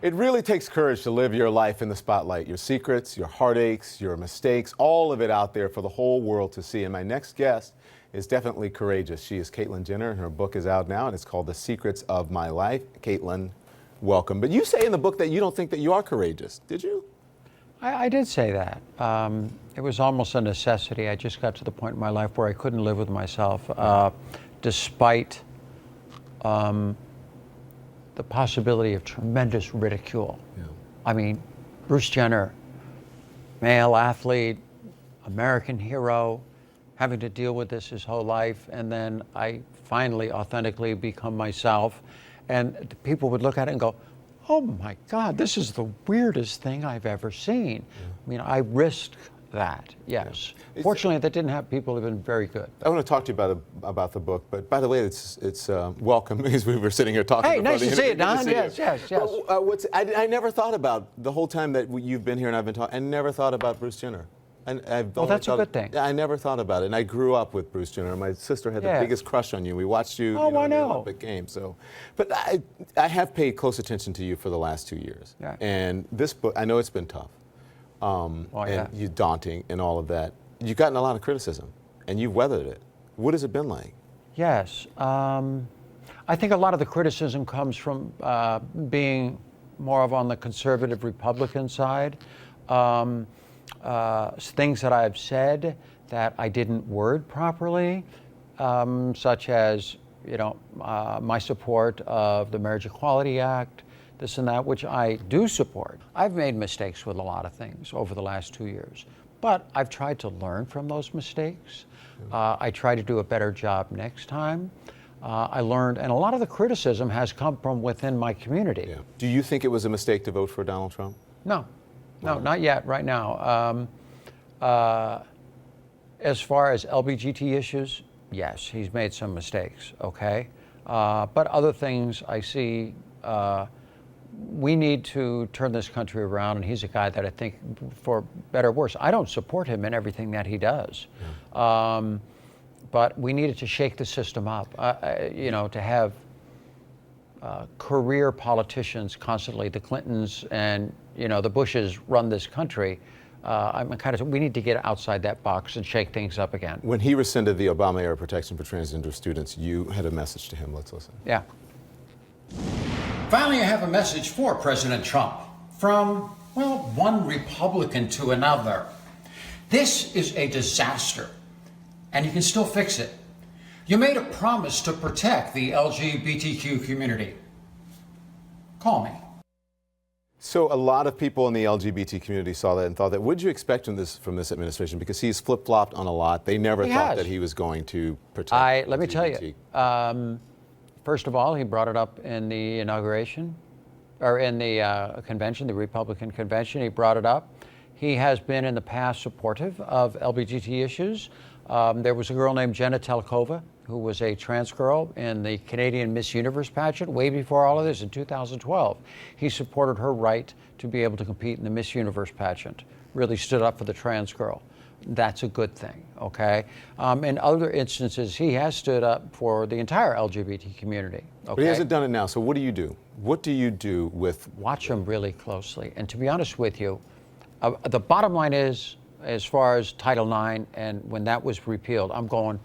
It really takes courage to live your life in the spotlight. Your secrets, your heartaches, your mistakes, all of it out there for the whole world to see. And my next guest is definitely courageous. She is Caitlyn Jenner, and her book is out now, and it's called The Secrets of My Life. Caitlyn, welcome. But you say in the book that you don't think that you are courageous. Did you? I did say that. It was almost a necessity. I just got to the point in my life where I couldn't live with myself, despite the possibility of tremendous ridicule. Yeah. I mean, Bruce Jenner, male athlete, American hero, having to deal with this his whole life, and then I finally authentically become myself, and people would look at it and go, oh my God, this is the weirdest thing I've ever seen. Yeah. I mean, I risked that, yes. Yeah. Fortunately, that didn't happen. People have been very good. I want to talk to you about the book, but by the way, it's welcome, because we were sitting here talking. Hey, nice to see you, Don. Yes. But, I never thought about, the whole time that you've been here and I've been talking, I never thought about Bruce Jenner. Well, that's a good thing. I never thought about it, and I grew up with Bruce Jenner. My sister had the biggest crush on you. We watched you, I know. in the Olympic Games. So, but I have paid close attention to you for the last 2 years. Yeah. And this book, I know it's been tough, and you daunting and all of that. You've gotten a lot of criticism, and you've weathered it. What has it been like? Yes, I think a lot of the criticism comes from being more of on the conservative Republican side. Things that I've said that I didn't word properly, such as, my support of the Marriage Equality Act, this and that, which I do support. I've made mistakes with a lot of things over the last 2 years, but I've tried to learn from those mistakes. I try to do a better job next time. I learned, and a lot of the criticism has come from within my community. Yeah. Do you think it was a mistake to vote for Donald Trump? No. No, not yet, right now. As far as LBGT issues, yes, he's made some mistakes, okay? But other things I see, we need to turn this country around, and he's a guy that I think, for better or worse, I don't support him in everything that he does. Yeah. But we needed to shake the system up, to have career politicians constantly, the Clintons and the Bushes run this country. We need to get outside that box and shake things up again. When he rescinded the Obama-era protection for transgender students, you had a message to him. Let's listen. Yeah. Finally, I have a message for President Trump from, one Republican to another. This is a disaster, and you can still fix it. You made a promise to protect the LGBTQ community. Call me. So a lot of people in the LGBT community saw that and thought that, what did you expect from this administration? Because he's flip-flopped on a lot. They never thought that he was going to protect Let me tell you, first of all, he brought it up in the inauguration, or in the convention, the Republican convention. He brought it up. He has been in the past supportive of LGBT issues. There was a girl named Jenna Telkova, who was a trans girl in the Canadian Miss Universe pageant way before all of this in 2012. He supported her right to be able to compete in the Miss Universe pageant, really stood up for the trans girl. That's a good thing, okay? In other instances, he has stood up for the entire LGBT community, okay? But he hasn't done it now, so what do you do? What do you do with... Watch him really closely, and to be honest with you, the bottom line is, as far as Title IX and when that was repealed, I'm going,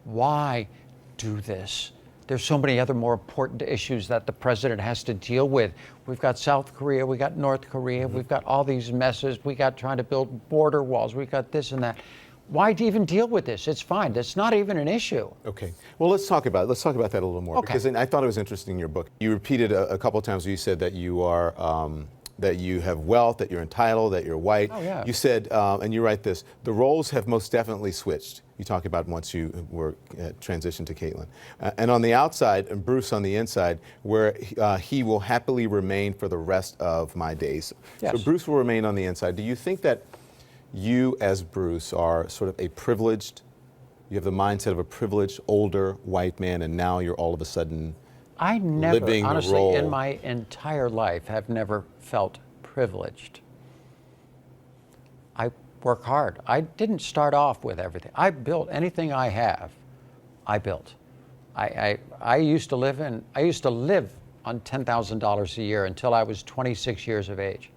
why do this? There's so many other more important issues that the president has to deal with. We've got South Korea, we got North Korea, we've got all these messes, we got trying to build border walls, we got this and that. Why even deal with this? It's fine. It's not even an issue. Okay. Well, let's talk about that a little more. Okay. Because I thought it was interesting in your book. You repeated a couple of times where you said that you are that you have wealth, that you're entitled, that you're white. Oh, yeah. You said, and you write this, the roles have most definitely switched. You talk about once you were transitioned to Caitlyn. And on the outside, and Bruce on the inside, where he will happily remain for the rest of my days. Yes. So Bruce will remain on the inside. Do you think that you, as Bruce, are sort of a privileged, you have the mindset of a privileged, older white man, and now you're all of a sudden I never, living honestly, the role. in my entire life, have never felt privileged. I work hard. I didn't start off with everything. I built anything I have. I built. I used to live on $10,000 a year until I was 26 years of age.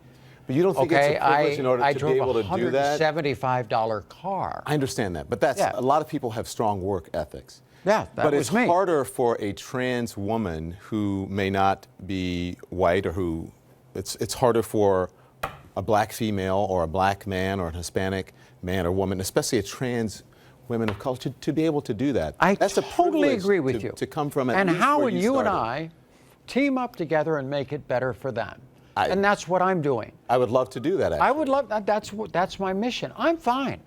But you don't think Okay, it's a privilege in order I to drove be able to do that? $175 car. I understand that, but that's Yeah. a lot of people have strong work ethics. Yeah, that but was it's me. harder for a trans woman who may not be white or who it's harder for a black female or a black man or a Hispanic man or woman, especially a trans women of color, to be able to do that. I That's a totally privilege agree with to, you. to come from at and least how where would you and started. I team up together and make it better for them? I- And that's what I'm doing. I would love to do that. Actually. I would love that. That's my mission. I'm fine.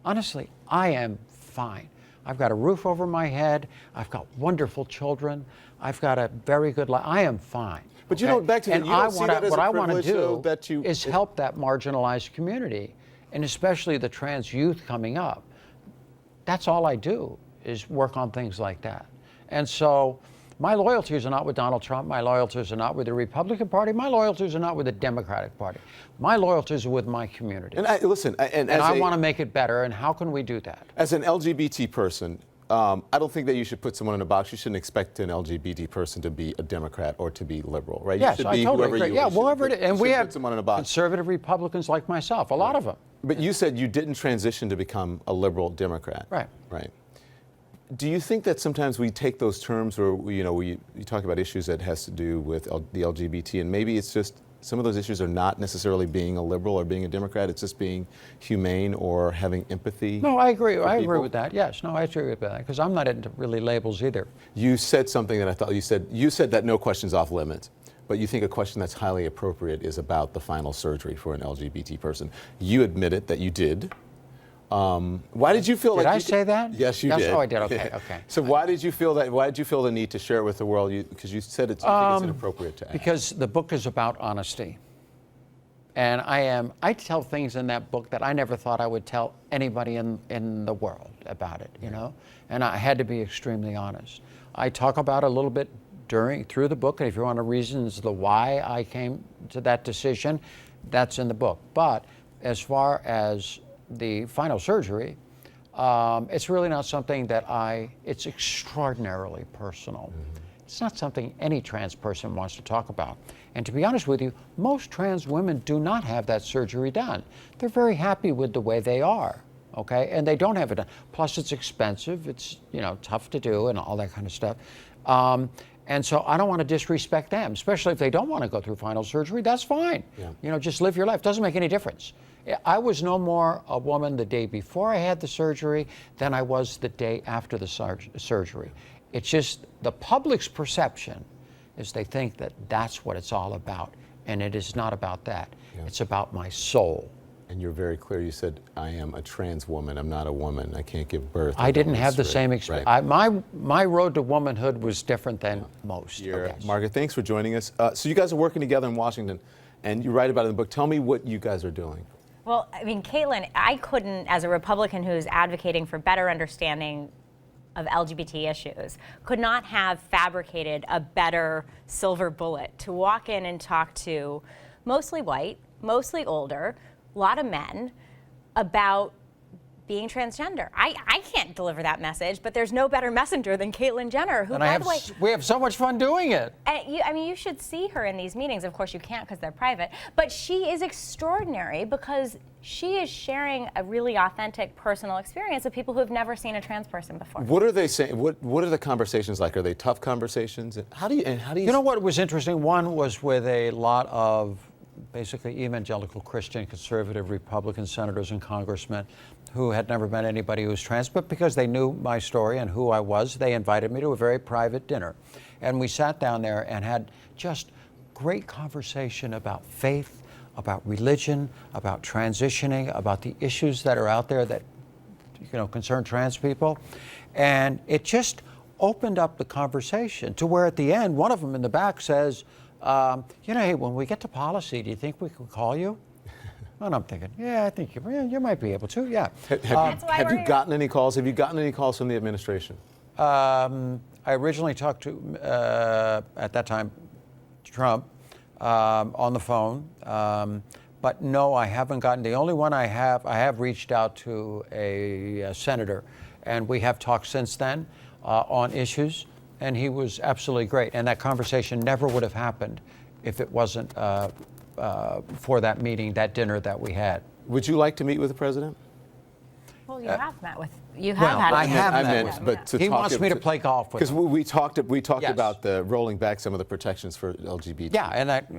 Honestly, I am fine. I've got a roof over my head. I've got wonderful children. I've got a very good life. I am fine. But you okay? don't- back to the- and you don't I see wanna- that as what a I want to privilege, though, do that you- is help that marginalized community, and especially the trans youth coming up. That's all I do is work on things like that. And so my loyalties are not with Donald Trump. My loyalties are not with the Republican Party. My loyalties are not with the Democratic Party. My loyalties are with my community. And listen, and as I want to make it better. And how can we do that? as an LGBT person, I don't think that you should put someone in a box. You shouldn't expect an LGBT person to be a Democrat or to be liberal, right? Yes, you should I be totally whoever agree. you Yeah, you should whoever put- it is. And you we should have put someone in a box. conservative Republicans like myself, a lot of them. But you said you didn't transition to become a liberal Democrat. Right. Right. Do you think that sometimes we take those terms, or you talk about issues that has to do with the LGBT, and maybe it's just some of those issues are not necessarily being a liberal or being a Democrat. It's just being humane or having empathy. No, I agree. I agree people? with that. Yes, no, I agree with that because I'm not into really labels either. You said something that I thought you said that no question's off limits, but you think a question that's highly appropriate is about the final surgery for an LGBT person. You admitted that you did. Why did you feel Did like I you say that? Yes, you Yes, did. oh, I did. Okay, okay. So why did you feel that? Why did you feel the need to share it with the world? Because you said you think it's inappropriate to ask. Because the book is about honesty. And I tell things in that book that I never thought I would tell anybody in the world about it, you know? And I had to be extremely honest. I talk about it a little bit through the book, and if you want reasons the why I came to that decision, that's in the book. But as far as the final surgery, it's really not something that it's extraordinarily personal. It's not something any trans person wants to talk about. And to be honest with you, most trans women do not have that surgery done. They're very happy with the way they are, okay? And they don't have it done. Plus it's expensive, it's tough to do and all that kind of stuff. And so I don't want to disrespect them, especially if they don't want to go through final surgery, that's fine. Yeah. Just live your life, doesn't make any difference. I was no more a woman the day before I had the surgery than I was the day after the surgery. It's just the public's perception is they think that that's what it's all about, and it is not about that. Yeah. It's about my soul. And you're very clear. You said, I am a trans woman. I'm not a woman. I can't give birth. I didn't have the menstruate." same experience. Right. My road to womanhood was different than most. You're- Margaret, thanks for joining us. So you guys are working together in Washington, and you write about it in the book. Tell me what you guys are doing. Well, I mean, Caitlin, I couldn't, as a Republican who's advocating for better understanding of LGBT issues, could not have fabricated a better silver bullet to walk in and talk to mostly white, mostly older, a lot of men about being transgender. I can't deliver that message, but there's no better messenger than Caitlyn Jenner, who, And by the way, we have so much fun doing it. you should see her in these meetings. Of course, you can't because they're private. But she is extraordinary because she is sharing a really authentic personal experience with people who have never seen a trans person before. What are they saying? What are the conversations like? Are they tough conversations? How do you? You know what was interesting? One was with a lot of basically evangelical Christian, conservative Republican senators and congressmen who had never met anybody who was trans, but because they knew my story and who I was, they invited me to a very private dinner. And we sat down there and had just great conversation about faith, about religion, about transitioning, about the issues that are out there that concern trans people. And it just opened up the conversation to where at the end, one of them in the back says, hey, when we get to policy, do you think we could call you? And I'm thinking, yeah, I think you might be able to, yeah. Have you gotten any calls? Have you gotten any calls from the administration? I originally talked to, at that time, Trump on the phone. But no, I haven't gotten. The only one I have reached out to a senator, and we have talked since then on issues. and he was absolutely great. And that conversation never would have happened if it wasn't for that meeting, that dinner that we had. Would you like to meet with the president? Well, you have met with, you have well, had. I have I met meant, with him. but to He talk wants me to play golf with because him. we talked Yes. about the rolling back some of the protections for LGBT. Yeah, and that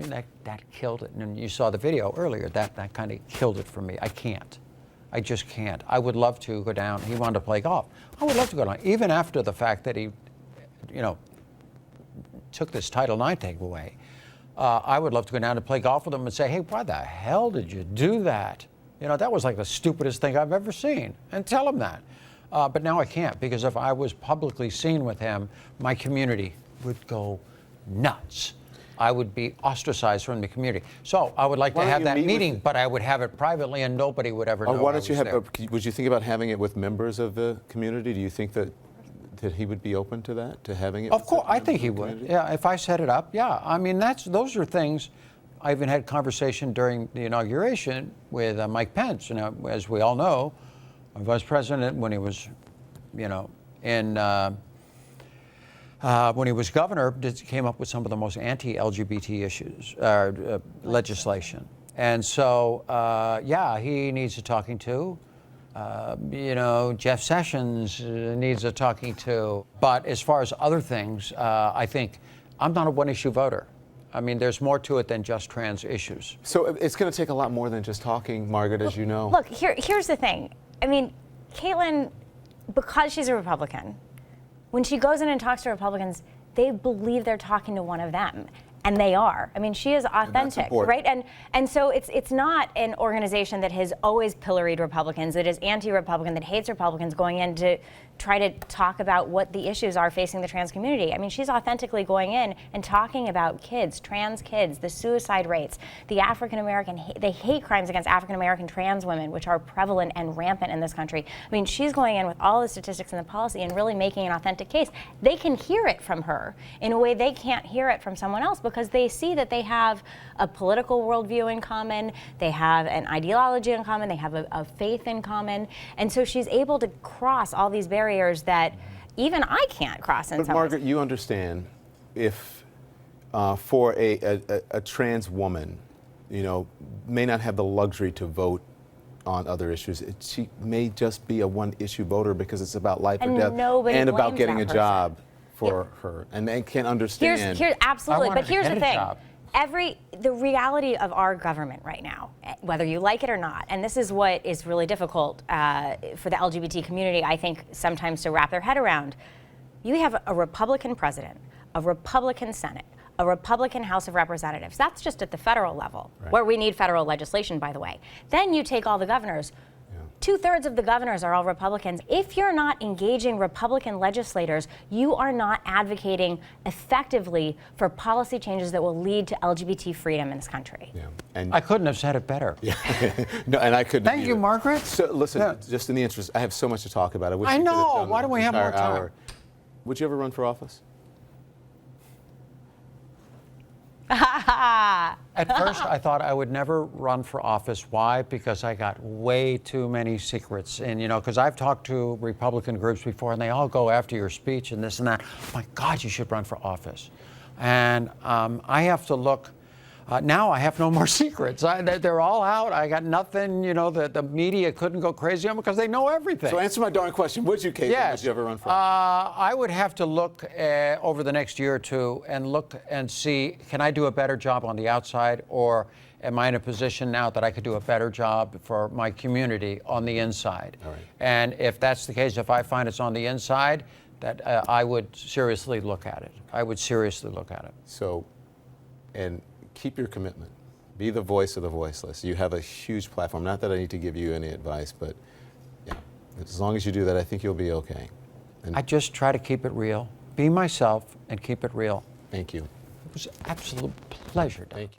killed it. And you saw the video earlier. That kind of killed it for me. I can't. I just can't. I would love to go down. He wanted to play golf. I would love to go down, even after the fact that he, took this Title IX thing away. I would love to go down and play golf with him and say, hey, why the hell did you do that? That was like the stupidest thing I've ever seen, and tell him that. But now I can't, because if I was publicly seen with him, my community would go nuts. I would be ostracized from the community. So I would like Why to don't have you that meet with meehave, him? but I would have it privately and nobody would ever know. Or why don't you I was have? there. Would you think about having it with members of the community? Do you think that he would be open to that, to having it? Of with course, I members think of he the would. community? Yeah, if I set it up, yeah. I mean, those are things. I even had conversation during the inauguration with Mike Pence. As we all know, Vice President, when he was, when he was governor, came up with some of the most anti-LGBT issues, legislation. And so, he needs a talking to. Jeff Sessions needs a talking to. But as far as other things, I think I'm not a one-issue voter. I mean, there's more to it than just trans issues. So it's going to take a lot more than just talking, Margaret, as you know. Look, here's the thing. I mean, Caitlin, because she's a Republican, when she goes in and talks to Republicans, they believe they're talking to one of them. And they are. I mean, she is authentic, important. right? And so it's not an organization that has always pilloried Republicans, that is anti-Republican, that hates Republicans, going in to try to talk about what the issues are facing the trans community. I mean, she's authentically going in and talking about kids, trans kids, the suicide rates, the African-American, the hate crimes against African-American trans women, which are prevalent and rampant in this country. I mean, she's going in with all the statistics and the policy and really making an authentic case. They can hear it from her in a way they can't hear it from someone else, because they see that they have a political worldview in common, they have an ideology in common, they have a faith in common, and so she's able to cross all these barriers that even I can't cross in But some Margaret, ways. you understand, if for a trans woman, may not have the luxury to vote on other issues, she may just be a one-issue voter because it's about life And or death nobody and about blames getting that a person. job for her, and they can't understand. Here's absolutely, I wanted but to here's get the a thing. job. The reality of our government right now, whether you like it or not, and this is what is really difficult for the LGBT community, I think, sometimes to wrap their head around. You have a Republican president, a Republican Senate, a Republican House of Representatives. That's just at the federal level, Right. where we need federal legislation, by the way. Then you take all the governors. 2/3 of the governors are all Republicans. If you're not engaging Republican legislators, you are not advocating effectively for policy changes that will lead to LGBT freedom in this country. Yeah. And I couldn't have said it better. no, and I couldn't. Thank you, either. Margaret. So listen, Yeah. just in the interest, I have so much to talk about. I wish I we could have know. done Why the don't we have more entire time? hour. Would you ever run for office? At first, I thought I would never run for office. Why? Because I got way too many secrets. And, because I've talked to Republican groups before, and they all go after your speech and this and that. My God, you should run for office. And I have to look. Now I have no more secrets. They're all out. I got nothing. The media couldn't go crazy on me because they know everything. So answer my darn question. Would you, Caitlin? Yes. Would you ever run for office? I would have to look over the next year or two and look and see, can I do a better job on the outside, or am I in a position now that I could do a better job for my community on the inside? All right. And if that's the case, if I find it's on the inside, that I would seriously look at it. I would seriously look at it. So, and keep your commitment. Be the voice of the voiceless. You have a huge platform. Not that I need to give you any advice, but yeah, as long as you do that, I think you'll be okay. And I just try to keep it real, be myself, and keep it real. thank you. It was an absolute pleasure. Doug. Thank you.